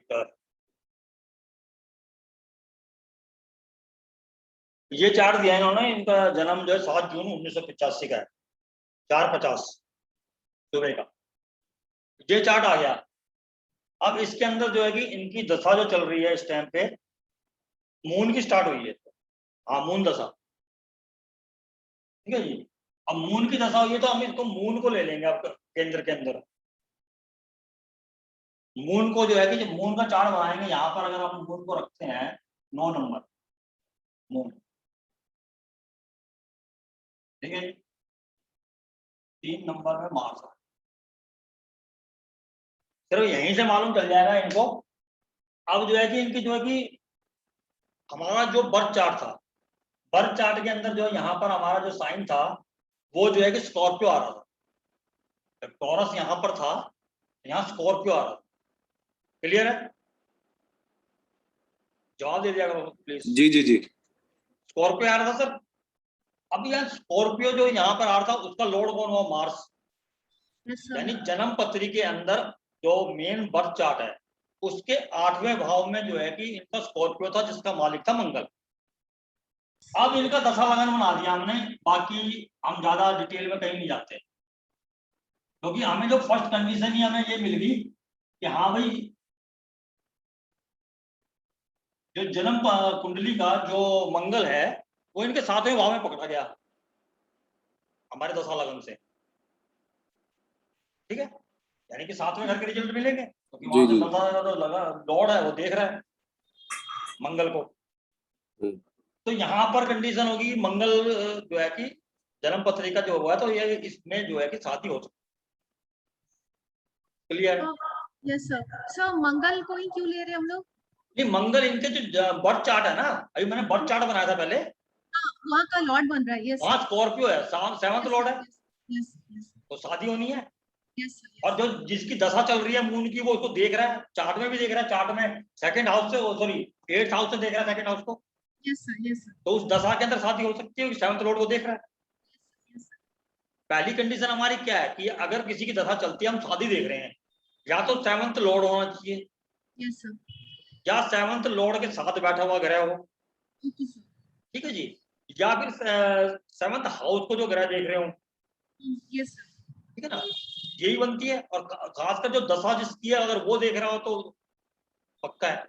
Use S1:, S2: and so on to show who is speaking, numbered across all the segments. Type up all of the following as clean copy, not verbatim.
S1: Victor. ये chart दिया है इन्होंने, इनका जन्म जो है 7 जून 1985 का है, 4:50 सुबह का। ये चार्ट आ गया। अब इसके अंदर जो है कि इनकी दशा जो चल रही है इस टाइम पे, मून की स्टार्ट हुई है। हाँ, मून दशा, ठीक है जी। अब मून की दशा हुई है तो हम इसको मून को ले लेंगे अब केंद्र के अंदर। मून को जो है कि जब मून का चार्ट बनाएंगे, यहाँ पर अगर हम मून को रखते हैं 9 नंबर मून, ठीक है, 3 नंबर में मार्स है। सिर्फ यहीं से मालूम चल जाएगा इनको। अब जो है कि इनकी जो है कि हमारा जो बर्थ चार्ट था, बर्थ चार्ट के अंदर जो यहाँ पर हमारा जो साइन था वो जो है कि स्कॉर्पियो आ रहा था। टॉरस यहाँ पर था, यहाँ स्कॉर्पियो आ रहा था। क्लियर है? जवाब दे दिया करो please.
S2: Ji ji ji.
S1: Scorpio आ रहा था सर। अब यार स्कॉर्पियो जो यहाँ पर आ रहा था उसका लॉर्ड कौन हुआ? मार्स। यानी जन्म पत्री के अंदर जो मेन बर्थ चार्ट है उसके 8वें भाव में जो है कि इनका स्कॉर्पियो था, जिसका मालिक था मंगल। अब इनका दशा लगन बना दिया हमने, बाकी हम ज्यादा डिटेल में कहीं नहीं जाते, क्योंकि हमें जो फर्स्ट कंडीशन ही हमें ये मिल गई कि हाँ भाई, जो जन्म कुंडली का जो मंगल है वो इनके 7वें भाव में पकड़ा गया हमारे दशा लगन से, ठीक है। यानी कि 7वें घर के रिजल्ट मिलेंगे, क्योंकि वहां से दशा तो लगा लॉर्ड है, वो देख रहा है मंगल को। तो यहाँ पर कंडीशन होगी मंगल जो है कि जन्म पत्रिका जो हुआ है तो ये इसमें जो है कि शादी हो सकती। क्लियर?
S3: Yes sir. सर मंगल को ही क्यों ले रहे हैं हम लोग?
S1: नहीं, मंगल इनके जो बर्थ चार्ट है ना, अभी मैंने बर्थ चार्ट बनाया था पहले,
S3: वहाँ का लॉर्ड बन रहा है। यस,
S1: वहाँ स्कॉर्पियो है, 7th लॉर्ड है।
S3: यस यस
S1: तो शादी होनी है।
S3: यस।
S1: और जो जिसकी दशा चल रही है मून की, वो उसको देख रहा है, चार्ट में भी देख रहा है, चार्ट में 2nd हाउस से, सॉरी 8th हाउस से देख रहा है 2nd हाउस को।
S3: Yes sir, yes sir.
S1: तो उस दशा के अंदर शादी हो सकती है, 7th लॉर्ड को देख रहा है। पहली कंडीशन हमारी क्या है कि अगर किसी की दशा चलती है, हम शादी देख रहे हैं, या तो 7th लॉर्ड होना चाहिए,
S3: यस सर,
S1: या 7th लॉर्ड के साथ बैठा हुआ ग्रह हो,
S3: ओके सर,
S1: ठीक है जी, या फिर 7th हाउस को जो ग्रह देख रहे हो,
S3: यस सर,
S1: ठीक है ना, यही बनती है। और खासकर जो दशा जिसकी है अगर वो देख रहा हो तो पक्का है,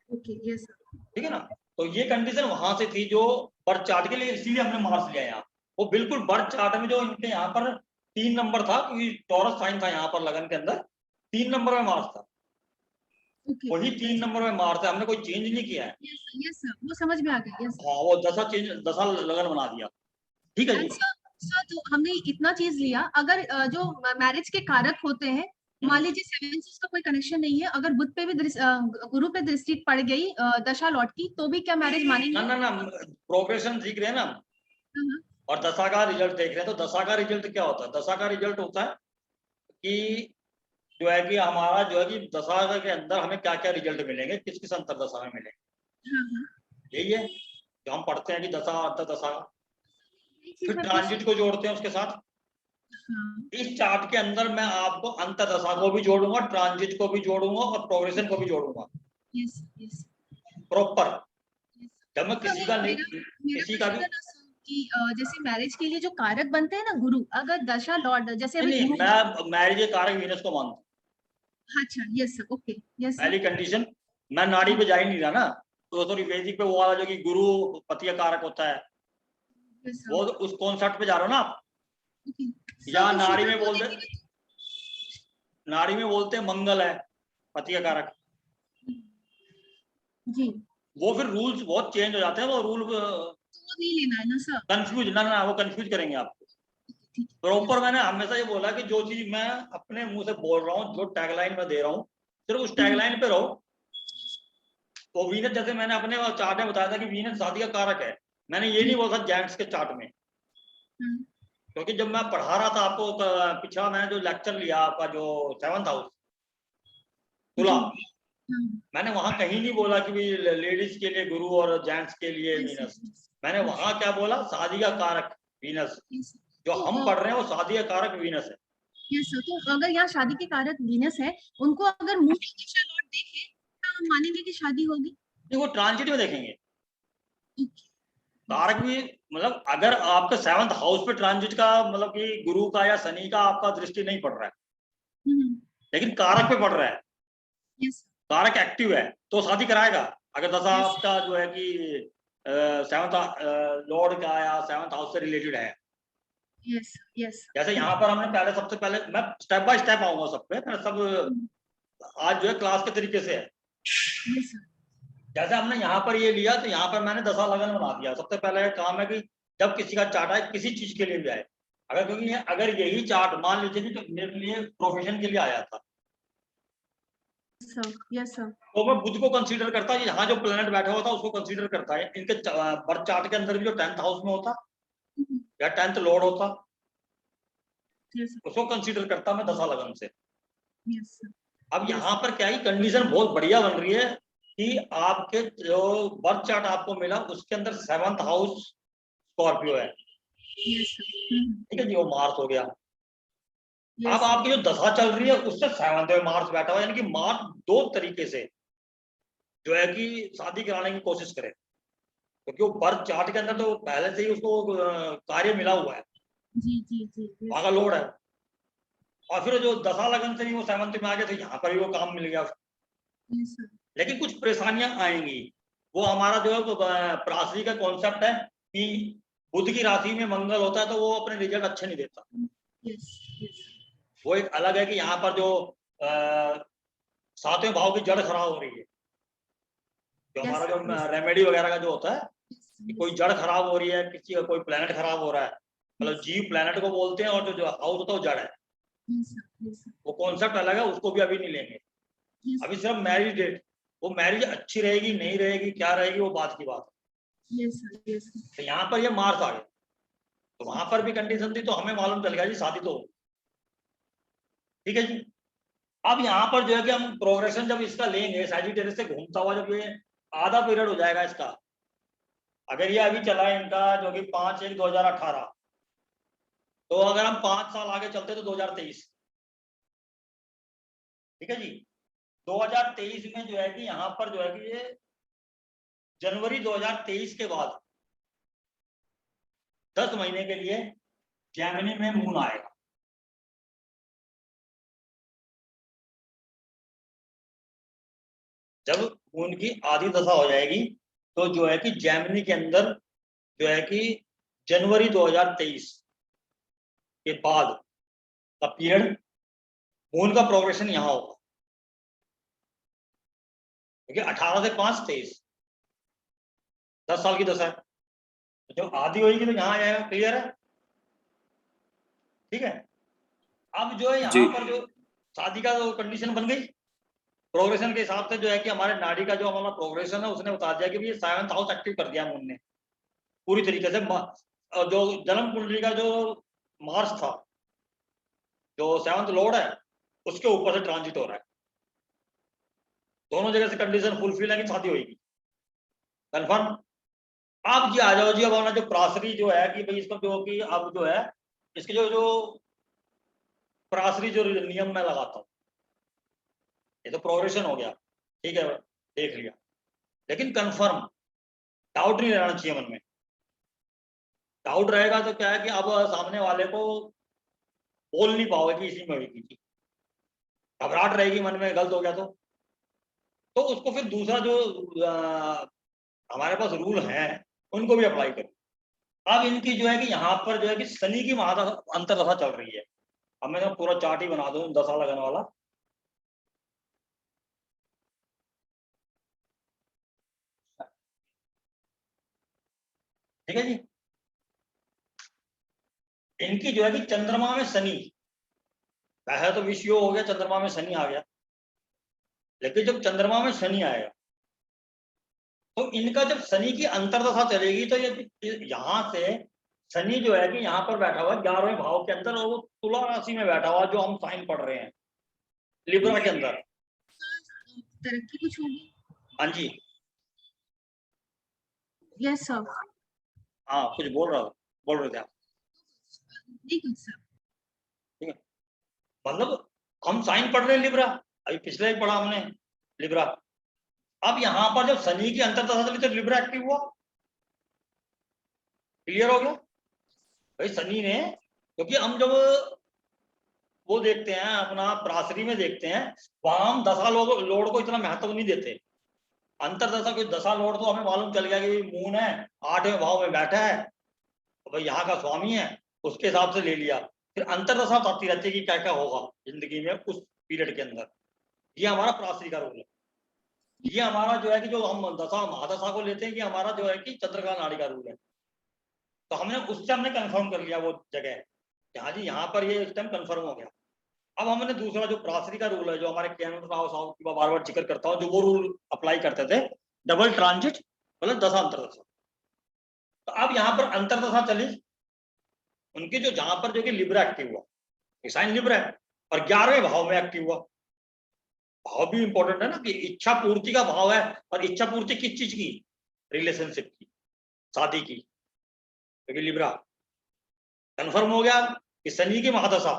S3: ओके, यस सर,
S1: ठीक है ना। तो ये कंडीशन वहां से थी जो बर्थ चार्ट के लिए, इसीलिए हमने मार्स लिया यहाँ। वो बिल्कुल बर्थ चार्ट में जो इनके यहाँ पर 3 नंबर था, क्योंकि टॉरस साइन था यहाँ पर लगन के अंदर, 3 नंबर में मार्स था,
S3: ओके,
S1: वही 3 नंबर में मार्स है, हमने कोई चेंज नहीं किया है।
S3: यस सर, वो समझ में आ गया। यस
S1: हाँ, वो दशा लगन बना दिया, ठीक है जी।
S3: सर, तो हमने इतना चीज लिया, अगर जो मैरिज के कारक होते हैं, मान लीजिए 7 से उसका कोई कनेक्शन नहीं है, अगर बुध पे भी गुरु पे दृष्टि पड़ गई दशा लॉट की, तो भी क्या मैरिज मानेंगे?
S1: ना, प्रोग्रेशन सीख रहे हैं ना, और दशा का रिजल्ट देख रहे हैं। तो दशा का रिजल्ट क्या होता है? दशा का रिजल्ट होता है कि जो है कि हमारा जो है कि दशा के अंदर हमें क्या क्या रिजल्ट मिलेंगे, किस किस अंतर दशा में मिलेंगे, यही है जो हम पढ़ते हैं कि दशा अंतर दशा। फिर ट्रांजिट को जोड़ते हैं उसके साथ। इस चार्ट के अंदर मैं आपको अंतर दशा को भी जोड़ूंगा, ट्रांजिट को भी जोड़ूंगा, और प्रोग्रेशन को भी जोड़ूंगा प्रॉपर। जब मैं किसी का नहीं, किसी का भी
S3: कि जैसे मैरिज के लिए जो कारक बनते हैं ना गुरु, अगर दशा लॉर्ड जैसे अभी
S1: नहीं, मैं मैरिज के कारक वीनस को मानता हूँ।
S3: अच्छा, यस सर, ओके, यस
S1: पहली कंडीशन, मैं नाड़ी पे जा ही नहीं रहा ना, तो सॉरी वैदिक पे वो वाला जो कि गुरु पति का कारक होता है, वो उस कॉन्सेप्ट पे जा रहा हो ना आप। या नाड़ी में बोलते, नाड़ी में बोलते हैं मंगल है पति का कारक
S3: जी,
S1: वो फिर रूल्स बहुत चेंज हो जाते हैं, वो रूल
S3: नहीं लेना है ना सर,
S1: कंफ्यूज ना वो कंफ्यूज करेंगे आपको। प्रॉपर मैंने हमेशा ये बोला कि जो चीज मैं अपने मुंह से बोल रहा हूँ, जो टैगलाइन में दे रहा हूँ, सिर्फ उस टैगलाइन पे रहो। तो वीनस, जैसे मैंने अपने चार्ट में बताया था कि वीनस शादी का कारक है, मैंने ये नहीं बोला जेंट्स के चार्ट में, क्योंकि जब मैं पढ़ा रहा था आपको पिछला, मैंने जो लेक्चर लिया आपका जो 7th हाउस तुला, मैंने वहां कहीं नहीं बोला कि लेडीज के लिए गुरु और जेंट्स के लिए वीनस। मैंने वहां क्या बोला? शादी का कारक वीनस, जो हम पढ़ रहे हैं वो शादी का कारक वीनस है।
S3: यस सर, तो अगर यहाँ शादी के कारक वीनस है, उनको अगर मून की दशा लॉर्ड देखे हम मानेंगे कि शादी होगी?
S1: नहीं, वो ट्रांजिट में देखेंगे।
S3: Okay.
S1: कारक भी मतलब अगर आपका 7th हाउस पे ट्रांजिट का मतलब कि गुरु का या शनि का आपका दृष्टि नहीं पड़ रहा है,
S3: हम्म,
S1: लेकिन कारक पे पड़ रहा है,
S3: yes,
S1: कारक एक्टिव है, तो शादी कराएगा। अगर दशा
S3: Yes.
S1: आपका जो है कि 7th लॉर्ड का या 7th हाउस से रिलेटेड है।
S3: yes, yes.
S1: जैसे यहाँ पर हमने पहले सबसे पहले मैं स्टेप बाय स्टेप आऊंगा सब पे, मैं सब आज जो है क्लास के तरीके से है।
S3: Yes, sir.
S1: जैसे हमने यहाँ पर ये लिया तो यहाँ पर मैंने दशा लगन बना दिया। सबसे पहले काम है कि जब किसी का चार्ट आए किसी चीज के लिए भी आए, अगर क्योंकि अगर यही चार्ट मान लीजिए कि तो मेरे लिए प्रोफेशन के लिए आया था,
S3: Sir. Yes, sir.
S1: तो मैं बुध को कंसीडर करता है, यहाँ जो प्लेनेट बैठा हुआ था उसको कंसीडर करता है। इनके बर्थ चार्ट के अंदर भी जो 10th हाउस में होता
S3: Mhm.
S1: या 10th लॉर्ड होता,
S3: Yes, sir.
S1: उसको कंसीडर करता मैं दशा लगन से।
S3: Yes, sir.
S1: अब
S3: Yes.
S1: यहाँ पर क्या है, कंडीशन बहुत बढ़िया बन रही है कि आपके जो बर्थ चार्ट आपको मिला उसके अंदर 7th हाउस स्कॉर्पियो है।
S3: Yes, sir. Mhm.
S1: ठीक है जी, वो मार्स हो गया।
S3: Yes,
S1: अब
S3: sir.
S1: आपकी जो दशा चल रही है उससे 7th में मार्स बैठा हुआ है, यानी कि मार्स दो तरीके से जो है कि शादी कराने की कोशिश करे, क्योंकि वो बर्थ चार्ट के अंदर तो पहले से ही उसको कार्य मिला हुआ है,
S3: जी. Yes.
S1: वहां का लोड है। और फिर जो दशा लगन से भी वो 7th में आ गया तो यहाँ पर भी वो काम मिल गया।
S3: Yes, sir.
S1: लेकिन कुछ परेशानियां आएंगी। वो हमारा जो है वो पराशरी का कॉन्सेप्ट है कि बुध की राशि में मंगल होता है तो वो अपने रिजल्ट अच्छे नहीं देता।
S3: Yes. Yes.
S1: वो एक अलग है कि यहाँ पर जो 7वें भाव की जड़ खराब हो रही है, जो
S3: Yes,
S1: हमारा जो
S3: yes.
S1: रेमेडी वगैरह का जो होता है
S3: Yes,
S1: कि
S3: yes.
S1: कोई जड़ खराब हो रही है, किसी का कोई प्लेनेट खराब हो रहा है, मतलब जीव प्लेनेट को बोलते हैं, और जो हाउस होता है वो जड़ है।
S3: Yes, sir. Yes, sir.
S1: वो कॉन्सेप्ट अलग है, उसको भी अभी नहीं लेंगे।
S3: Yes.
S1: अभी सिर्फ मैरिज डेट, वो मैरिज अच्छी रहेगी नहीं रहेगी क्या रहेगी वो बात की बात है।
S3: Yes, sir. Yes, sir.
S1: तो यहाँ पर ये मार्स आ गया, तो वहां पर भी कंडीशन थी, तो हमें मालूम चल गया जी शादी तो होगी। ठीक है जी। अब यहाँ पर जो है कि हम प्रोग्रेशन जब इसका लेंगे, सैजिटेरियस से घूमता हुआ जब ये आधा पीरियड हो जाएगा इसका, अगर ये अभी चला है इनका जो कि 5/1/2018, तो अगर हम 5 साल आगे चलते तो 2023। ठीक है जी। 2023 में जो है कि यहाँ पर जो है कि ये जनवरी 2023 के बाद 10 महीने के लिए जेमिनी में मून आएगा। जब मून की आधी दशा हो जाएगी तो जो है कि जेमिनी के अंदर जो है कि जनवरी 2023 के बाद का पीरियड मून का प्रोग्रेशन यहाँ होगा, क्योंकि 18 से 5 23 10 साल की दशा है। तो जब आधी होगी तो यहाँ आ जाएगा। क्लियर है? ठीक है। अब जो है
S2: जी।
S1: यहाँ पर जो शादी का जो कंडीशन बन गई प्रोग्रेशन के हिसाब से, जो है कि हमारे नाड़ी का जो हमारा प्रोग्रेशन है उसने बता दिया कि ये 7th हाउस एक्टिव कर दिया मून ने पूरी तरीके से। और जो जन्म कुंडली का जो मार्स था, जो 7th लॉर्ड है, उसके ऊपर से ट्रांजिट हो रहा है। दोनों जगह से कंडीशन फुलफिल है कि शादी होगी कंफर्म। आप जी आ जाओ जी। अब हमारा जो पराशरी जो है कि भाई इसका जो कि अब जो है इसके जो पराशरी जो नियम मैं लगाता हूँ, ये तो प्रोग्रेशन हो गया, ठीक है, देख लिया, लेकिन कंफर्म डाउट नहीं रहना चाहिए मन में। डाउट रहेगा तो क्या है कि अब सामने वाले को बोल नहीं पाओगे कि इसी में हुई थी, घबराहट रहेगी मन में, गलत हो गया तो उसको फिर दूसरा जो हमारे पास रूल है उनको भी अप्लाई करो। अब इनकी जो है कि यहाँ पर जो है कि शनि की अंतरदशा चल रही है। अब मैं पूरा चार्ट ही बना दूं दशा लगन वाला। ठीक है जी। इनकी जो है कि चंद्रमा में शनि, वैसे तो विषय हो गया, चंद्रमा में शनि आ गया, लेकिन जब चंद्रमा में शनि आएगा तो इनका जब शनि की अंतरदशा चलेगी तो ये यहाँ से शनि जो है कि यहाँ पर बैठा हुआ 11वें भाव के अंदर, और वो तुला राशि में बैठा हुआ जो हम साइन पढ़ रहे हैं लिब्रा के अंदर।
S3: तरक्की कुछ होगी?
S1: हाँ जी।
S3: Yes sir.
S1: हाँ कुछ बोल रहे थे आप।
S3: नहीं कुछ सर।
S1: ठीक है, मतलब हम साइन पढ़ रहे हैं लिब्रा, अभी पिछले ही पढ़ा हमने लिब्रा। अब यहाँ पर जब शनि की अंतर्दशा चली तो लिब्रा एक्टिव हुआ, क्लियर हो गया भाई। शनि ने, क्योंकि हम जब वो देखते हैं अपना पराशरी में देखते हैं, वहां हम दशा लोड को इतना महत्व नहीं देते। अंतर्दशा कोई दशा लोड तो हमें मालूम चल गया कि मून है 8वें भाव में बैठा है, तो भाई यहाँ का स्वामी है, उसके हिसाब से ले लिया। फिर अंतर्दशा बताती रहती है कि क्या क्या होगा जिंदगी में उस पीरियड के अंदर। ये हमारा पराशरी का रोल है। ये हमारा जो है कि जो हम दशा महादशा को लेते हैं कि हमारा जो है कि चंद्रकला नाड़ी का रूल है। तो हमने उससे हमने कंफर्म कर लिया वो जगह कि हाँ जी यहाँ पर ये इस टाइम कंफर्म हो गया। अब हमने दूसरा जो पराशरी का रूल है, जो हमारे कैनन राव साहब की बार बार जिक्र करता हूँ, जो वो रूल अप्लाई करते थे, डबल ट्रांजिट मतलब दशा अंतरदशा। तो अब यहाँ पर अंतरदशा चली उनकी, जो जहां पर जो कि लिब्रा एक्टिव हुआ, साइन लिब्रा है, और 11वें भाव में एक्टिव हुआ। भाव भी इंपॉर्टेंट है ना, कि इच्छा पूर्ति का भाव है, और इच्छा पूर्ति किस चीज की, रिलेशनशिप की, शादी की, क्योंकि लिब्रा कंफर्म हो गया कि शनि की महादशा,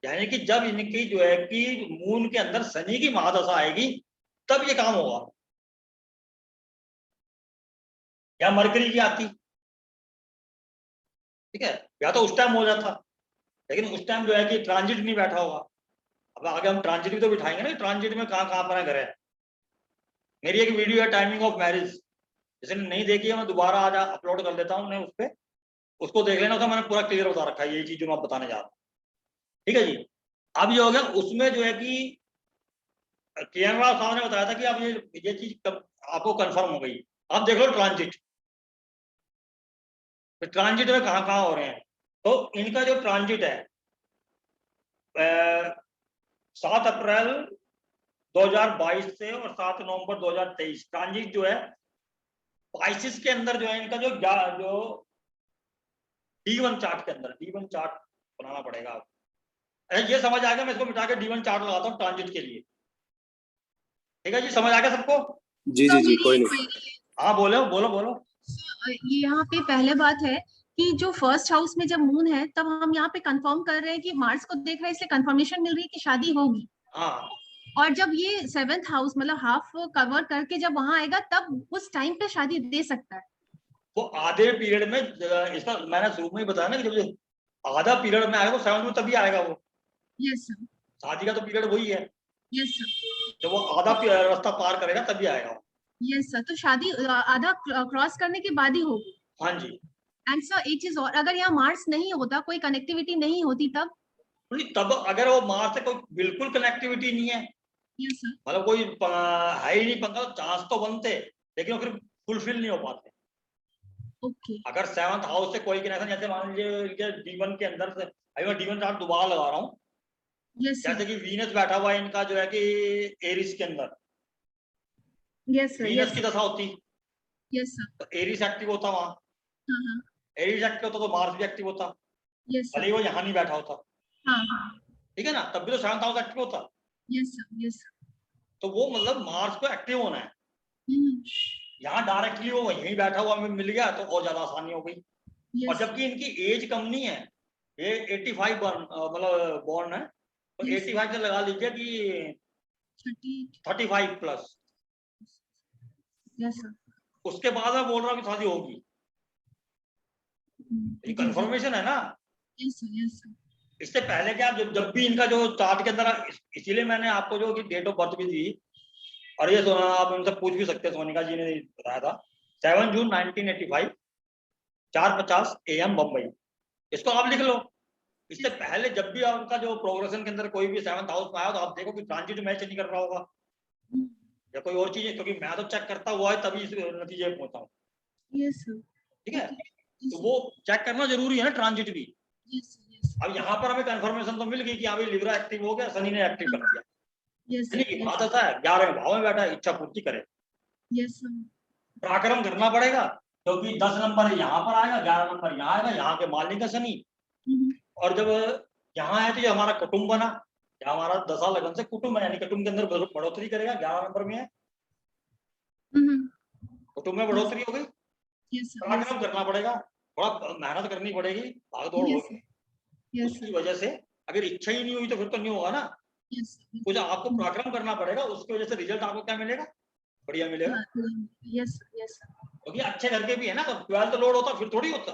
S1: यानी कि जब इनकी जो है कि मून के अंदर शनि की महादशा आएगी तब ये काम होगा। या मरकरी की आती, ठीक है, या तो उस टाइम हो जाता, लेकिन उस टाइम जो है कि ट्रांजिट नहीं बैठा होगा। अब आगे हम ट्रांजिट भी तो बिठाएंगे ना, ट्रांजिट में कहाँ कहाँ पर घर है। मेरी एक वीडियो है टाइमिंग ऑफ मैरिज, जिसने नहीं देखी है मैं दोबारा आज अपलोड कर देता हूँ उस पर, उसको देख लेना। तो मैंने पूरा क्लियर बता रखा है ये चीज जो मैं बताने जा रहा हूँ, ठीक है जी। अब ये हो गया, उसमें जो है कि किरण राव साहब ने बताया था कि अब ये चीज आपको कंफर्म हो गई। अब देख लो ट्रांजिट, तो ट्रांजिट में कहाँ कहाँ हो रहे हैं। तो इनका जो ट्रांजिट है 7 अप्रैल 2022 से और 7 नवंबर 2023 ट्रांजिट जो है पाइसिस के अंदर जो है इनका जो D1 चार्ट के अंदर, D1 चार्ट बनाना पड़ेगा। ये समझ आ गया, मैं इसको मिटा के D1 चार्ट लगाता हूँ ट्रांजिट के लिए, ठीक है जी, समझ आ गया सबको।
S2: जी जी जी, कोई
S3: मेरी
S2: नहीं।
S1: हाँ बोलो बोलो बोलो।
S3: ये यहाँ पे पहले बात है कि जो फर्स्ट हाउस में जब मून है तब हम यहाँ पे कंफर्म कर रहे हैं कि मार्स को देख रहे हैं, इसलिए कंफर्मेशन मिल रही है कि शादी होगी।
S1: हाँ,
S3: और जब ये 7th हाउस मतलब हाफ कवर करके जब वहां आएगा तब उस टाइम पे शादी दे सकता है।
S1: वो आधे पीरियड में इसका मैंने शुरू में ही बताया ना कि जब आधा पीरियड में आएगा तो 7 में तभी आएगा वो।
S3: यस सर,
S1: शादी का तो पीरियड वही है,
S3: यस सर,
S1: जब वो आधा रास्ता पार करेगा तभी आएगा वो।
S3: Yes sir. तो शादी आधा क्रॉस करने के बाद ही होगी।
S1: हाँ जी,
S3: एंड सर एक चीज और, अगर यहाँ मार्स नहीं होता, कोई कनेक्टिविटी नहीं होती तब।
S1: नहीं तब अगर वो मार्स से कोई बिल्कुल कनेक्टिविटी नहीं है,
S3: यस सर,
S1: मतलब कोई है ही नहीं पंखा, तो चांस तो बनते, लेकिन वो फिर फुलफिल नहीं हो पाते।
S3: ओके,
S1: अगर 7th हाउस से कोई कनेक्शन, जैसे मान लीजिए D1 के अंदर से, अभी मैं D1 चार्ट दोबारा लगा रहा हूँ,
S3: यस सर,
S1: जैसे कि वीनस बैठा हुआ है इनका जो है कि एरिस के अंदर,
S3: यस सर,
S1: वीनस
S3: यस
S1: की
S3: सर,
S1: दशा होती
S3: यस सर,
S1: तो एरिस एक्टिव होता वहां,
S3: हाँ हाँ,
S1: एरिस एक्टिव होता तो मार्स भी एक्टिव होता,
S3: यस
S1: भले
S3: सर,
S1: ही वो यहाँ नहीं बैठा होता,
S3: हाँ हाँ,
S1: ठीक है ना, तब भी तो 7th हाउस एक्टिव होता।
S3: यस सर, यस सर,
S1: तो वो मतलब मार्स को एक्टिव होना है, यहाँ डायरेक्टली वो वहीं बैठा हुआ हमें मिल गया तो और ज्यादा आसानी हो गई। और
S3: यस,
S1: जबकि इनकी एज कम नहीं है, ये 85 मतलब बॉर्न है, तो
S3: यस,
S1: 85 से लगा लीजिए कि
S3: 38,
S1: 35 प्लस।
S3: यस सर,
S1: उसके बाद मैं बोल रहा हूँ कि शादी होगी, ये
S3: जी जी,
S1: कंफर्मेशन है ना।
S3: यस सर, यस सर,
S1: इससे पहले क्या, जब भी इनका जो चार्ट के अंदर, इसीलिए मैंने आपको जो कि डेट ऑफ बर्थ भी दी, और ये आप उनसे पूछ भी सकते हैं, सोनिका जी ने बताया था 7 जून 1985, 4:50 AM बम्बई। इसको आप लिख लो। इससे पहले जब भी आपका जो प्रोग्रेशन के अंदर कोई भी 7th हाउस में आया तो आप देखो कि ट्रांजिट मैच नहीं कर रहा होगा या कोई और चीज है, क्योंकि मैं तो चेक करता हुआ है तभी इस नतीजे पे पहुंचा हूँ,
S3: यस सर,
S1: ठीक है। तो वो चेक करना जरूरी है ना ट्रांजिट भी।
S3: यस सर, यस,
S1: अब यहाँ पर हमें कंफर्मेशन तो मिल गई कि हाँ भाई लिब्रा एक्टिव हो गया, शनि ने एक्टिव कर दिया,
S3: यस
S1: शनि की बात आता है 11वें भाव में बैठा है, इच्छा पूर्ति करे,
S3: यस सर,
S1: पराक्रम करना पड़ेगा, क्योंकि 10 नंबर यहाँ पर आएगा, 11 नंबर यहाँ आएगा, यहाँ के मालिक का शनि। और जब यहाँ है तो ये हमारा कुटुंब बना, या हमारा दशा लगन से कुटुंब है, यानी कुटुंब के अंदर बढ़ोतरी करेगा, 11 नंबर में है, कुटुंब में बढ़ोतरी हो गई।
S3: यस सर,
S1: पराक्रम करना पड़ेगा, थोड़ा मेहनत करनी पड़ेगी, भाग दौड़
S3: यस,
S1: होगी।
S3: यस
S1: उसकी
S3: सर,
S1: वजह से अगर इच्छा ही नहीं हुई तो फिर तो नहीं होगा ना,
S3: यस,
S1: कुछ आपको पराक्रम करना पड़ेगा, उसकी वजह से रिजल्ट आपको क्या मिलेगा, बढ़िया मिलेगा।
S3: यस यस
S1: क्योंकि अच्छे घर के भी है ना, तो 12th लोड होता फिर थोड़ी होता।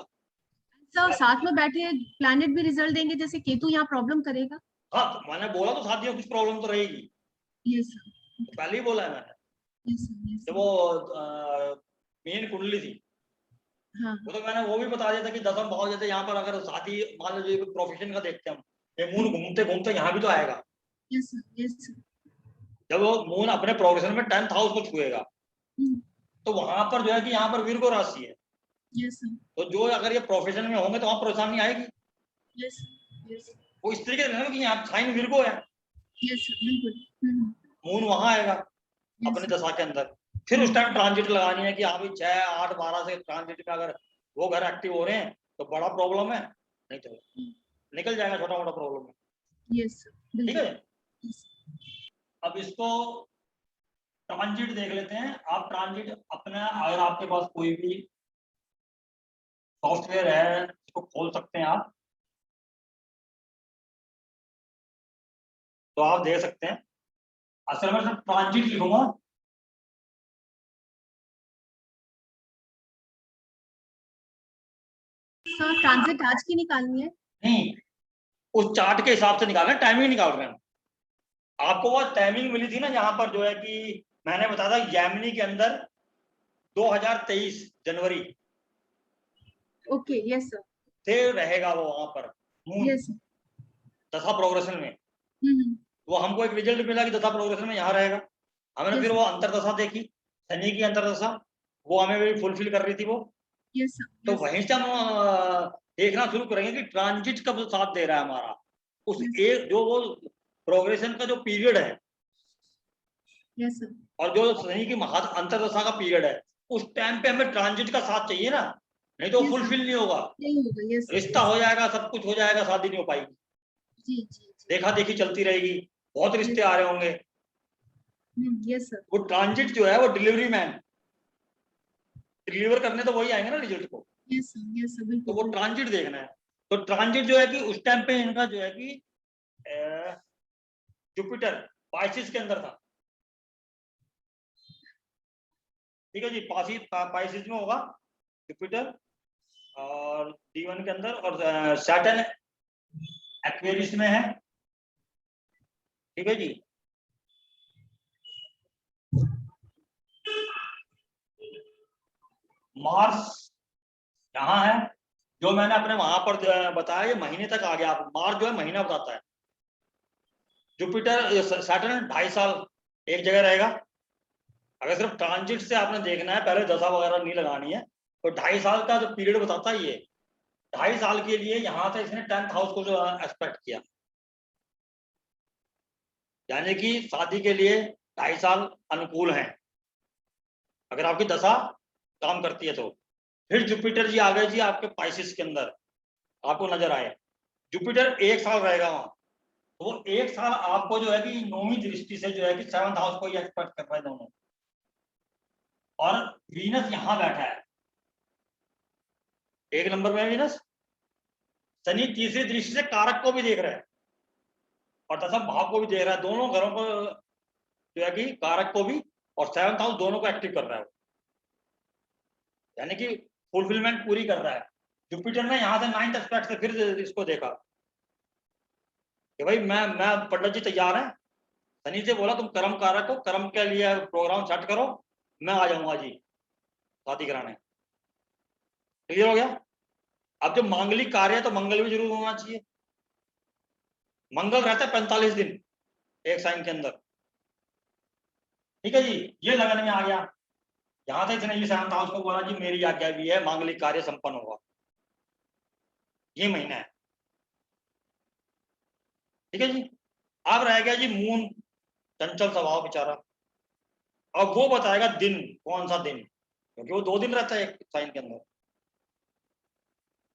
S3: सर, साथ में बैठे प्लैनेट भी रिजल्ट देंगे, जैसे केतु यहाँ प्रॉब्लम करेगा।
S1: हाँ, तो मैंने बोला तो शादियों कुछ प्रॉब्लम तो रहेगी,
S3: यस सर,
S1: तो पहले ही बोला है मैंने।
S3: यस सर, यस
S1: जब
S3: सर।
S1: वो मेन कुंडली थी,
S3: हाँ
S1: वो तो मैंने वो भी बता दिया था कि दसम भाव जैसे यहाँ पर अगर शादी मान लीजिए प्रोफेशन का देखते हैं हम, ये मून घूमते घूमते यहाँ भी तो आएगा।
S3: Yes sir, yes sir.
S1: जब वो मून अपने प्रोग्रेशन में 10th हाउस को छुएगा, तो वहां पर जो है कि यहाँ पर वीरगो राशि है,
S3: यस सर,
S1: तो जो अगर ये प्रोफेशन में होंगे तो वहां परेशानी आएगी।
S3: यस सर, यस
S1: वो इस तरीके से रहना कि यहाँ साइन वीरगो है,
S3: यस सर, बिल्कुल।
S1: मून वहां आएगा
S3: यस
S1: अपने
S3: सर।
S1: दशा के अंदर। फिर उस टाइम ट्रांजिट लगानी है कि हाँ भाई 6, 8, 12 से ट्रांजिट में अगर वो घर एक्टिव हो रहे हैं तो बड़ा प्रॉब्लम है, नहीं तो निकल जाएगा छोटा मोटा प्रॉब्लम है।
S3: यस सर,
S1: ठीक
S3: बिल्कुल।
S1: है, अब इसको ट्रांजिट देख लेते हैं। आप ट्रांजिट अपना, अगर आपके पास कोई भी सॉफ्टवेयर है इसको खोल सकते हैं आप, तो आप देख सकते हैं। असल में सिर्फ ट्रांजिट लिखूंगा,
S3: सर ट्रांजिट आज की निकालनी है?
S1: नहीं उस चार्ट के हिसाब से निकाल रहे हैं, टाइमिंग निकाल रहे हैं। आपको वो टाइमिंग मिली थी ना, यहाँ पर जो है कि मैंने बताया था जैमिनी के अंदर 2023 जनवरी
S3: ओके, यस सर,
S1: से रहेगा वो वहां पर मून
S3: यस सर।
S1: दशा प्रोग्रेशन में।
S3: हम्म,
S1: वो हमको एक रिजल्ट मिला कि दशा प्रोग्रेशन में यहाँ रहेगा। हमने
S3: यस
S1: फिर
S3: सर,
S1: वो अंतरदशा देखी, शनि की अंतरदशा, वो हमें भी फुलफिल कर रही थी वो।
S3: यस सर,
S1: तो
S3: यस सर,
S1: वहीं से हम देखना शुरू करेंगे कि ट्रांजिट कब साथ दे रहा है हमारा, उस
S3: यस
S1: एक जो वो प्रोग्रेशन का जो पीरियड है
S3: यस सर,
S1: और जो शनि की महा अंतरदशा का पीरियड है, उस टाइम पे हमें ट्रांजिट का साथ चाहिए ना, नहीं तो
S3: यस सर,
S1: फुलफिल नहीं होगा।
S3: यही होगा। यस सर,
S1: रिश्ता
S3: यस
S1: हो
S3: सर।
S1: जाएगा, सब कुछ हो जाएगा, शादी नहीं हो पाएगी,
S3: जी जी जी।
S1: देखा देखी चलती रहेगी, बहुत रिश्ते आ रहे होंगे।
S3: यस सर,
S1: वो ट्रांजिट जो है वो डिलीवरी मैन, डिलीवर करने तो वही आएंगे ना रिजल्ट को,
S3: यस सर,
S1: तो
S3: बिल्कुल
S1: वो
S3: बिल्कुल।
S1: ट्रांजिट देखना है। तो ट्रांजिट जो है कि उस टाइम पे इनका जो है कि जुपिटर पाइसिस के अंदर था। ठीक है जी, पाइसिस में होगा जुपिटर, और D1 के अंदर, और सैटर्न एक्वेरियस में है। ठीक है जी, मार्स यहाँ है, जो मैंने अपने वहां पर बताया ये महीने तक आ गया। मार्स जो है महीना बताता है, जुपिटर सैटर्न 2.5 साल एक जगह रहेगा। अगर सिर्फ ट्रांजिट से आपने देखना है, पहले दशा वगैरह नहीं लगानी है, तो 2.5 साल का जो पीरियड बताता है ये, 2.5 साल के लिए यहाँ से इसने 10th हाउस को जो एक्सपेक्ट किया, यानी कि शादी के लिए 2.5 साल अनुकूल हैं अगर आपकी दशा काम करती है तो। फिर जुपिटर जी आ गए जी आपके पाइसिस के अंदर, आपको नजर आए जुपिटर 1 साल रहेगा वहां, तो वो 1 साल आपको जो है कि 9वीं दृष्टि से जो है कि 7th हाउस को ही एक्सपेक्ट कर रहे हैं दोनों। और वीनस यहाँ बैठा है 1 नंबर में, वीनस शनि तीसरी दृष्टि से कारक को भी देख रहा है और दशम भाव को भी देख रहा है, दोनों घरों को जो है कि कारक को भी और 7th हाउस दोनों को एक्टिव कर रहा है, यानी कि फुलफिलमेंट पूरी कर रहा है। जुपिटर ने यहाँ से 9th एस्पेक्ट से फिर इसको देखा कि भाई मैं पंडित जी तैयार है, शनि से बोला तुम कर्म कारक हो, कर्म के लिए प्रोग्राम सेट करो, मैं आ जाऊंगा जी शादी कराने। क्लियर हो गया। अब जो मांगलिक कार्य है तो मंगल भी जरूर होना चाहिए, मंगल रहता है 45 दिन एक साइन के अंदर। ठीक है जी, ये लगन में आ गया, यहां से इसने ये 7th हाउस को बोला जी मेरी आज्ञा भी है, मांगलिक कार्य संपन्न होगा, ये महीना है। ठीक है जी, अब रह गया जी मून, चंचल स्वभाव बेचारा, अब वो बताएगा दिन, कौन सा दिन, क्योंकि वो 2 दिन रहता है एक साइन के अंदर।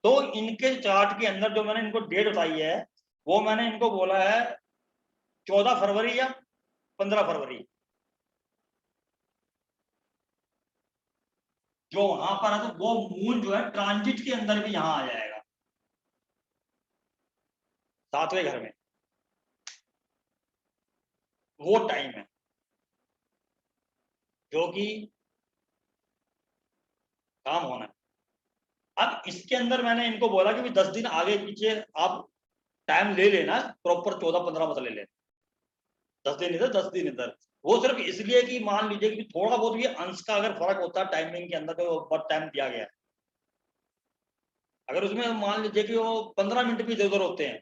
S1: तो इनके चार्ट के अंदर जो मैंने इनको डेट बताई है, वो मैंने इनको बोला है 14 फरवरी या 15 फरवरी, जो वहां पर है, तो वो मून जो है ट्रांजिट के अंदर भी यहां आ जाएगा 7वें घर में, वो टाइम है। जो कि काम होना है। अब इसके अंदर मैंने इनको बोला कि 10 दिन आगे पीछे आप टाइम ले लेना, प्रॉपर 14-15 मत ले लेना, 10 दिन इधर 10 दिन इधर। वो सिर्फ इसलिए कि मान लीजिए कि थोड़ा बहुत भी अंश का अगर फर्क होता है टाइमिंग के अंदर, तो बहुत टाइम दिया गया है, अगर उसमें मान लीजिए कि वो 15 मिनट भी इधर उधर होते हैं,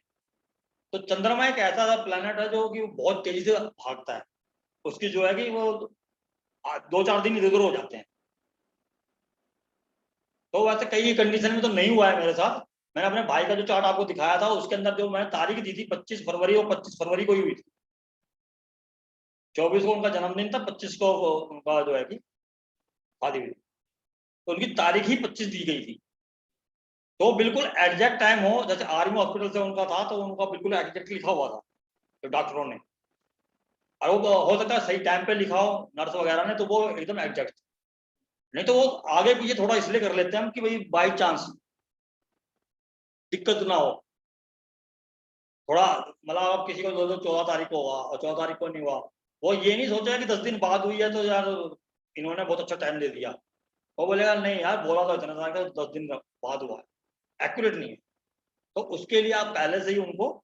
S1: तो चंद्रमा एक ऐसा प्लेनेट है जो कि बहुत तेजी से भागता है, उसकी जो है कि वो 2-4 दिन इधर उधर हो जाते हैं। तो वैसे कई कंडीशन में तो नहीं हुआ है मेरे साथ। मैंने अपने भाई का जो चार्ट आपको दिखाया था, उसके अंदर जो मैंने तारीख दी थी 25 फरवरी, और 25 फरवरी को ही हुई थी। 24 को उनका जन्मदिन था, 25 को उनका जो है कि शादी हुई, तो उनकी तारीख ही 25 दी गई थी। तो बिल्कुल एग्जैक्ट टाइम हो, जैसे आर्मी हॉस्पिटल से उनका था, तो उनका बिल्कुल एग्जैक्ट लिखा हुआ था तो डॉक्टरों ने, और वो हो सकता है सही टाइम पे लिखा हो नर्स वगैरह ने, तो वो एकदम एग्जैक्ट। नहीं तो वो आगे पीछे थोड़ा इसलिए कर लेते हैं हम कि भाई बाई चांस दिक्कत ना हो थोड़ा, मतलब आप किसी को 14 तारीख को हुआ और 14 तारीख को नहीं हुआ, वो ये नहीं सोचा कि 10 दिन बाद हुई है तो यार इन्होंने बहुत अच्छा टाइम दे दिया। वो बोलेगा नहीं यार, बोला तो इतना था कि 10 दिन बाद हुआ है, एक्यूरेट नहीं है। तो उसके लिए आप पहले से ही उनको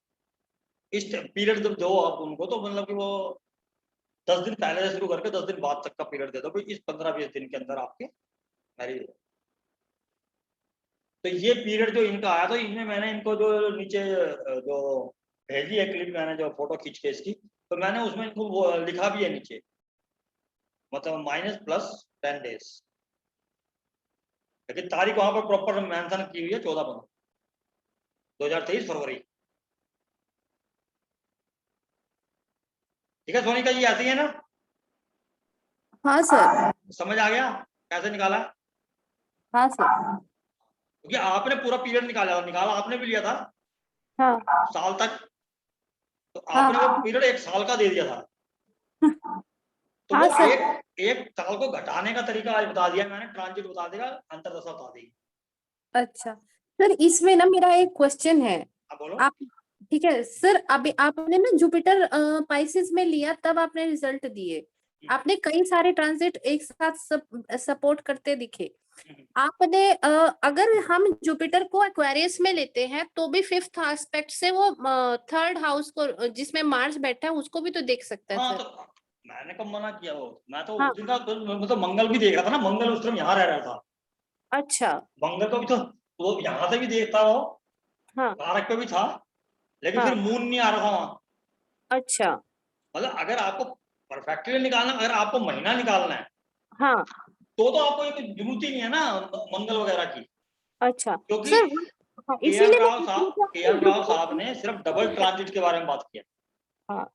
S1: इस पीरियड जब दो आप उनको, तो मतलब कि वो 10 दिन पहले से शुरू करके 10 दिन बाद तक का पीरियड दे दो, इस 15-20 दिन के अंदर आपके मैरिज। तो ये पीरियड जो इनका आया, तो इनमें मैंने इनको जो नीचे जो भेजी है क्लिप, मैंने जो फोटो खींच के इसकी, तो मैंने उसमें इनको वो लिखा भी है नीचे, मतलब -+10 डेज, लेकिन तारीख वहां पर प्रॉपर मेंशन की हुई है 14-15-2023 फरवरी। ठीक है सोनिका जी, ऐसी है ना?
S2: हाँ सर।
S1: समझ आ गया कैसे निकाला?
S2: हाँ सर।
S1: क्योंकि आपने पूरा पीरियड निकाला आपने भी लिया था
S2: हाँ
S1: साल तक, तो आपने वो
S2: हाँ
S1: पीरियड 1 साल का दे दिया था, तो
S2: हाँ
S1: वो
S2: सर।
S1: एक साल को घटाने का तरीका आज बता दिया मैंने, ट्रांजिट बता देगा, अंतरदशा बता देगी।
S2: अच्छा सर, इसमें ना मेरा एक क्वेश्चन है।
S1: आप बोलो।
S2: आप ठीक है सर, अभी आपने ना जुपिटर पाइसेस में लिया, तब आपने रिजल्ट दिए, आपने कई सारे ट्रांजिट एक साथ सपोर्ट करते दिखे। आपने अगर हम जुपिटर को एक्वेरियस में लेते हैं तो भी 5th एस्पेक्ट से वो 3rd हाउस को, जिसमें मार्स बैठा है, उसको भी तो देख सकता है
S1: हाँ,
S2: सर।
S1: तो मैंने कब मना किया? वो मैं तो
S2: हाँ।
S1: उस दिन का मतलब मंगल भी देख रहा था ना, मंगल उस टाइम यहाँ रह रहा था,
S2: अच्छा।
S1: मंगल को भी तो वो यहाँ से भी देखता, वो
S2: हाँ
S1: कारक पे भी था, लेकिन फिर
S2: हाँ।
S1: मून नहीं आ रहा था वहां।
S2: अच्छा।
S1: मतलब अगर आपको परफेक्टली निकालना, अगर आपको महीना निकालना है,
S2: हाँ।
S1: तो आपको एक जरूरत ही नहीं है ना मंगल वगैरह की,
S2: अच्छा
S1: क्योंकि
S2: सर। हाँ,
S1: के एन
S2: इसीलिए मैं
S1: राव
S2: पूछ
S1: साहब
S2: रहा
S1: के
S2: हूँ
S1: एन
S2: कि
S1: राव
S2: जुपिटर
S1: साहब ने सिर्फ डबल ट्रांजिट के बारे में बात किया,
S2: हाँ।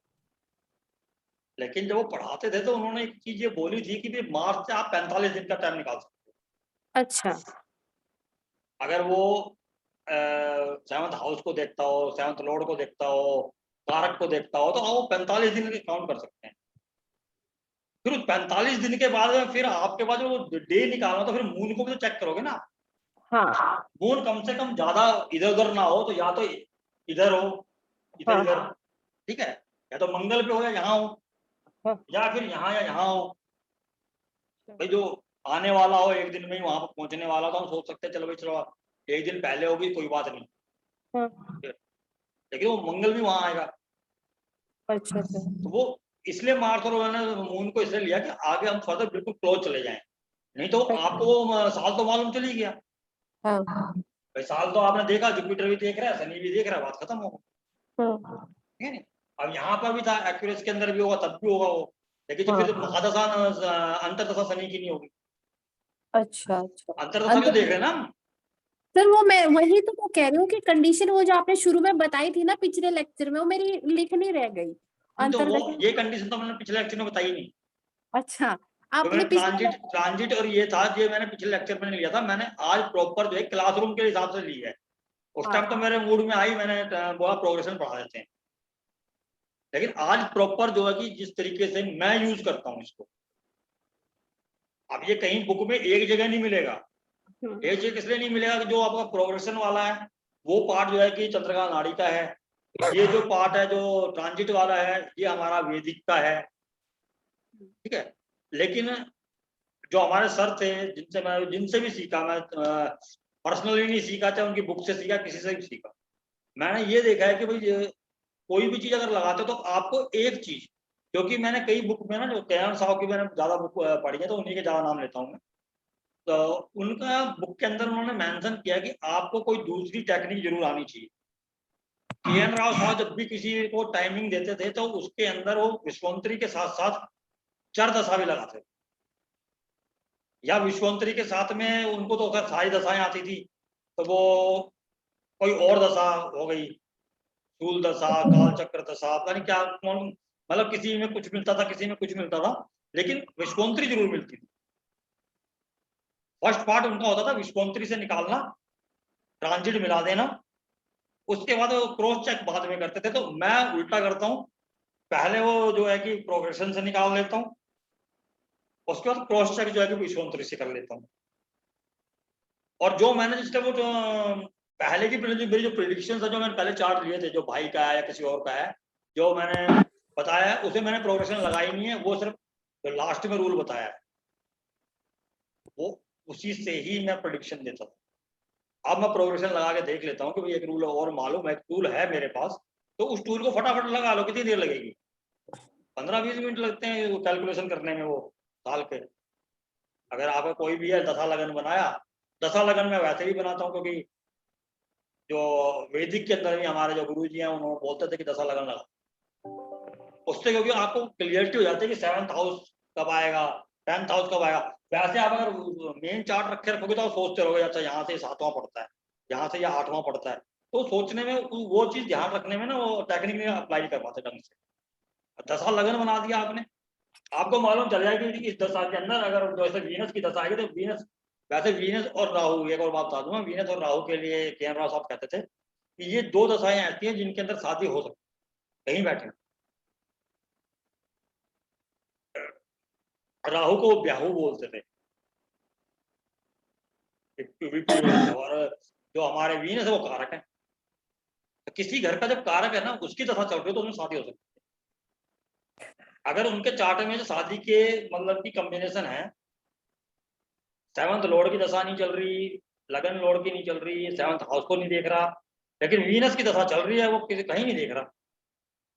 S1: लेकिन जब वो पढ़ाते थे तो उन्होंने एक चीज ये बोली थी कि मार्च से आप 45 दिन का टाइम निकाल सकते
S2: अच्छा।
S1: हो, अगर वो 7th हाउस को देखता हो, 7th लॉर्ड को देखता हो, कारक को देखता हो, तो वो 45 दिन के काउंट कर सकते हैं। फिर उस 45 दिन के बाद फिर आपके पास जो डे निकालना, तो फिर मून को भी तो चेक करोगे ना।
S2: हाँ
S1: मून कम से कम ज्यादा इधर उधर ना हो, तो या तो इधर हो, इधर
S2: हाँ
S1: इधर, ठीक है, या तो मंगल पे हो या यहाँ हो,
S2: हाँ।
S1: या फिर यहाँ या यहाँ हो। भाई जो आने वाला हो एक दिन में ही वहां पर पहुंचने वाला, तो हम सोच सकते हैं चलो भाई चलो एक दिन पहले होगी कोई बात नहीं,
S2: हाँ।
S1: लेकिन वो मंगल भी वहां आएगा।
S2: अच्छा सर।
S1: तो वो इसलिए मार्स और मून को इसलिए लिया कि आगे हम फर्दर बिल्कुल क्लोज चले जाएं, नहीं तो आपको वो साल तो मालूम चली गया।
S2: हाँ
S1: भाई साल तो आपने देखा, जुपिटर भी देख रहा है, शनि भी देख रहा है, बात खत्म हो गई,
S2: हाँ।
S1: ठीक है नहीं? अब यहाँ पर भी था, एक्यूरेस के अंदर भी होगा, तब भी होगा वो, लेकिन जो फिर
S2: हाँ।
S1: महादशा अंतरदशा शनि की नहीं होगी।
S2: अच्छा अच्छा।
S1: अंतरदशा क्यों
S2: अंदर
S1: देख रहे हैं ना हम?
S2: सर, वो मैं वही तो मैं कह रही हूँ कि कंडीशन वो जो आपने शुरू में बताई थी ना पिछले लेक्चर में, वो मेरी लिखनी रह गई।
S1: तो वो
S2: अंतरदशा।
S1: ये कंडीशन तो मैंने पिछले लेक्चर में बताई नहीं,
S2: अच्छा।
S1: जो
S2: आपने
S1: मैंने
S2: पिछले।
S1: ट्रांजिट और ये था, ये मैंने पिछले लेक्चर में नहीं लिया था, मैंने आज प्रॉपर जो है क्लासरूम के हिसाब से ली है। उस
S2: हाँ
S1: टाइम तो मेरे मूड में आई, मैंने बोला प्रोग्रेशन पढ़ा देते हैं, लेकिन आज प्रॉपर जो है कि जिस तरीके से मैं यूज करता हूँ इसको, अब ये कहीं बुक में एक जगह नहीं मिलेगा। एक जगह इसलिए नहीं मिलेगा कि जो आपका प्रोग्रेशन वाला है वो पार्ट जो है कि चंद्रका नाड़ी का है, ये जो पार्ट है जो ट्रांजिट वाला है ये हमारा वैदिक का है, ठीक है। लेकिन जो हमारे सर थे जिनसे भी सीखा, मैं पर्सनली नहीं सीखा, चाहे उनकी बुक से सीखा, किसी से भी सीखा, मैंने ये देखा है कि भाई कोई भी चीज अगर लगाते हो तो आपको एक चीज, क्योंकि मैंने कई बुक में ना, जो कयाम साहब की मैंने ज्यादा बुक पढ़ी है तो उन्हीं के ज्यादा नाम लेता हूँ मैं, तो उनका बुक के अंदर उन्होंने मेंशन किया कि आपको कोई दूसरी टेक्निक जरूर आनी चाहिए। के.एन. राव साहब जब भी किसी को टाइमिंग देते थे तो उसके अंदर वो विश्वंतरी के साथ साथ चर दशा भी लगाते थे, या विश्वंतरी के साथ में उनको तो अगर सारी दशाएं आती थी, तो वो कोई और दशा हो गई, शूल दशा, काल चक्र दशा, पता नहीं क्या, मतलब किसी में कुछ मिलता था, किसी में कुछ मिलता था, लेकिन विश्वंतरी जरूर मिलती थी। फर्स्ट पार्ट उनका होता था विश्वंतरी से निकालना, ट्रांजिट मिला देना, उसके बाद वो क्रॉस चेक बाद में करते थे। तो मैं उल्टा करता हूँ, पहले वो जो है कि प्रोग्रेशन से निकाल लेता हूँ, उसके बाद क्रॉस चेक जो है कि विश्वंतरी से कर लेता हूँ। और जो मैंने जिससे वो जो पहले की मेरी जो प्रिडिक्शन है, जो मैंने पहले चार्ट लिए थे, जो भाई का है या किसी और का है, जो मैंने बताया है उसे मैंने प्रोग्रेशन लगाई नहीं है, वो सिर्फ जो लास्ट में रूल बताया है वो उसी से ही मैं प्रिडिक्शन देता था। अब मैं प्रोग्रेशन लगा के देख लेता हूँ कि भाई एक रूल और मालूम है, एक टूल है मेरे पास, तो उस टूल को फटाफट लगा लो, कितनी देर लगेगी, 15-20 मिनट लगते हैं कैलकुलेशन करने में वो साल के। अगर आपका कोई भी है दशा लगन बनाया, दशा लगन में वैसे भी बनाता हूँ, क्योंकि जो वैदिक के अंदर भी हमारे जो गुरु जी हैं उन्होंने बोलते थे कि दशा लगन लगा, उससे क्योंकि आपको क्लियरिटी हो जाती है कि 7th हाउस कब आएगा, 10th हाउस कब आएगा। वैसे आप अगर मेन चार्ट रखे रखोगे तो आप सोचते रहोगे अच्छा यहाँ से 7वां पड़ता है, यहाँ से या 8वां पड़ता है, तो सोचने में वो चीज ध्यान रखने में ना वो टेक्निक में अप्लाई नहीं कर पाते ढंग से। दशा लगन बना दिया आपने, आपको मालूम चल जाएगी कि इस दशा के अंदर अगर जैसे वीनस की दशा आएगी तो वीनस, वैसे वीनस और राहु, एक और बात बता दूंगा, वीनस और राहु के लिए के.एन. राव साहब कहते थे कि ये 2 दशाएं ऐसी हैं जिनके अंदर शादी हो सकती है कहीं बैठे। राहु को ब्याहु बोलते थे, और जो हमारे वीनस है वो कारक है, तो किसी घर का जब कारक है ना उसकी दशा चल रही है तो उसमें शादी हो सकती है। अगर उनके चार्ट में जो शादी के मतलब की कॉम्बिनेशन है, 7th लॉर्ड की दशा नहीं चल रही, लगन लॉर्ड की नहीं चल रही, 7th हाउस को नहीं देख रहा, लेकिन वीनस की दशा चल रही है, वो किसी कहीं नहीं देख रहा,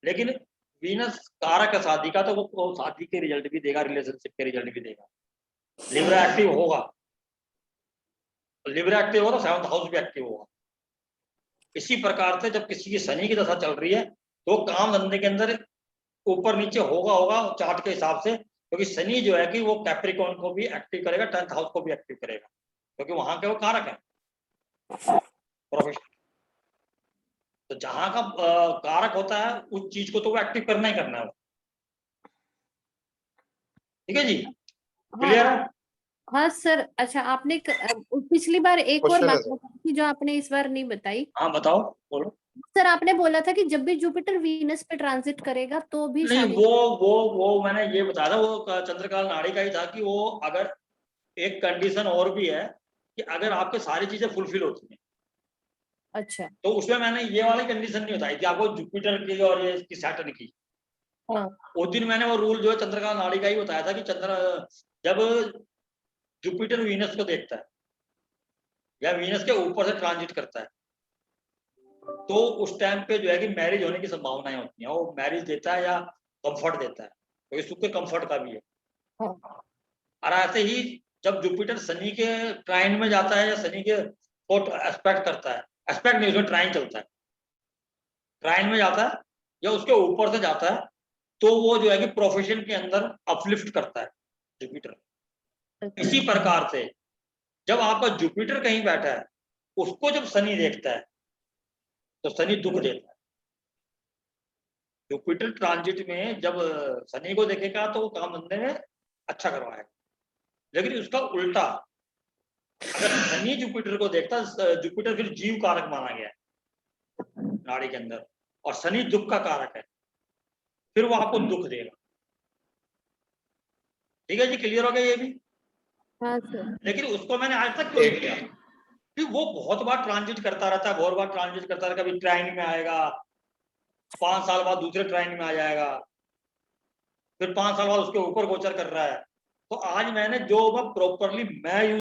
S1: लेकिन वीनस कारक है शादी का, तो वो शादी के रिजल्ट भी देगा, रिलेशनशिप के रिजल्ट भी देगा। लिब्रा एक्टिव होगा, लिब्रा एक्टिव होगा तो 7th हाउस भी एक्टिव होगा। इसी प्रकार से जब किसी की शनि की दशा चल रही है तो काम धंधे के अंदर ऊपर नीचे होगा चार्ट के हिसाब से, क्योंकि शनि जो है कि वो कैप्रिकॉर्न को भी एक्टिव करेगा, 10th हाउस को भी एक्टिव करेगा, क्योंकि वहां के वो कारक है प्रोफेशन। तो जहां का कारक होता है उस चीज को तो वो एक्टिव करना ही करना है। ठीक है जी, क्लियर है?
S2: हाँ सर। अच्छा, आपने पिछली बार एक और
S4: क्वेश्चन है
S2: बात
S4: सर।
S2: बताई थी जो आपने इस बार नहीं बताई।
S1: हाँ बताओ, बोलो।
S2: सर आपने बोला था कि जब भी जुपिटर वीनस पे ट्रांजिट करेगा तो भी
S1: नहीं,
S2: शादी।
S1: वो मैंने ये बताया था, वो चंद्रकाल नाड़ी का ही था कि वो अगर एक कंडीशन और भी है कि अगर आपके सारी चीजें फुलफिल होती हैं,
S2: अच्छा।
S1: तो उसमें मैंने ये वाली कंडीशन नहीं बताई थी आपको जुपिटर की और ये इसकी सैटर्न की।
S2: हाँ।
S1: उस दिन मैंने वो रूल जो है चंद्रकाल नाड़ी का ही बताया था कि जब जुपिटर वीनस को देखता है या वीनस के ऊपर से ट्रांजिट करता है, तो उस टाइम पे जो है कि मैरिज होने की संभावनाएं होती हैं, वो मैरिज देता है या कंफर्ट देता है, क्योंकि सुख के कंफर्ट का भी है।
S2: हाँ।
S1: और ऐसे ही जब जुपिटर शनि के ट्राइन में जाता है या शनि के को एस्पेक्ट करता है, एस्पेक्ट नहीं उसमें ट्राइन चलता है, ट्राइन में जाता है या उसके ऊपर से जाता है, तो वो जो है कि प्रोफेशन के अंदर अपलिफ्ट करता है जुपिटर। इसी प्रकार से जब आपका जुपिटर कहीं बैठा है उसको जब शनि देखता है तो शनि दुख देता है। जुपिटर ट्रांजिट में जब शनि को देखेगा तो वो काम धंधे में अच्छा करवाएगा, लेकिन उसका उल्टा अगर शनि जुपिटर को देखता, जुपिटर फिर जीव कारक माना गया है नाड़ी के अंदर, और शनि दुख का कारक है, फिर वो आपको दुख देगा। ठीक है जी, क्लियर हो गया ये भी?
S2: हाँ सर।
S1: लेकिन उसको मैंने आज तक क्यों नहीं किया कि वो बहुत बार ट्रांजिट करता रहता है, बहुत बार ट्रांजिट करता रहता है, कभी ट्राइन में आएगा, 5 साल बाद दूसरे ट्राइन में आ जाएगा, फिर 5 साल बाद उसके ऊपर गोचर कर रहा है, तो आज मैंने जो प्रॉपरली मैं यूज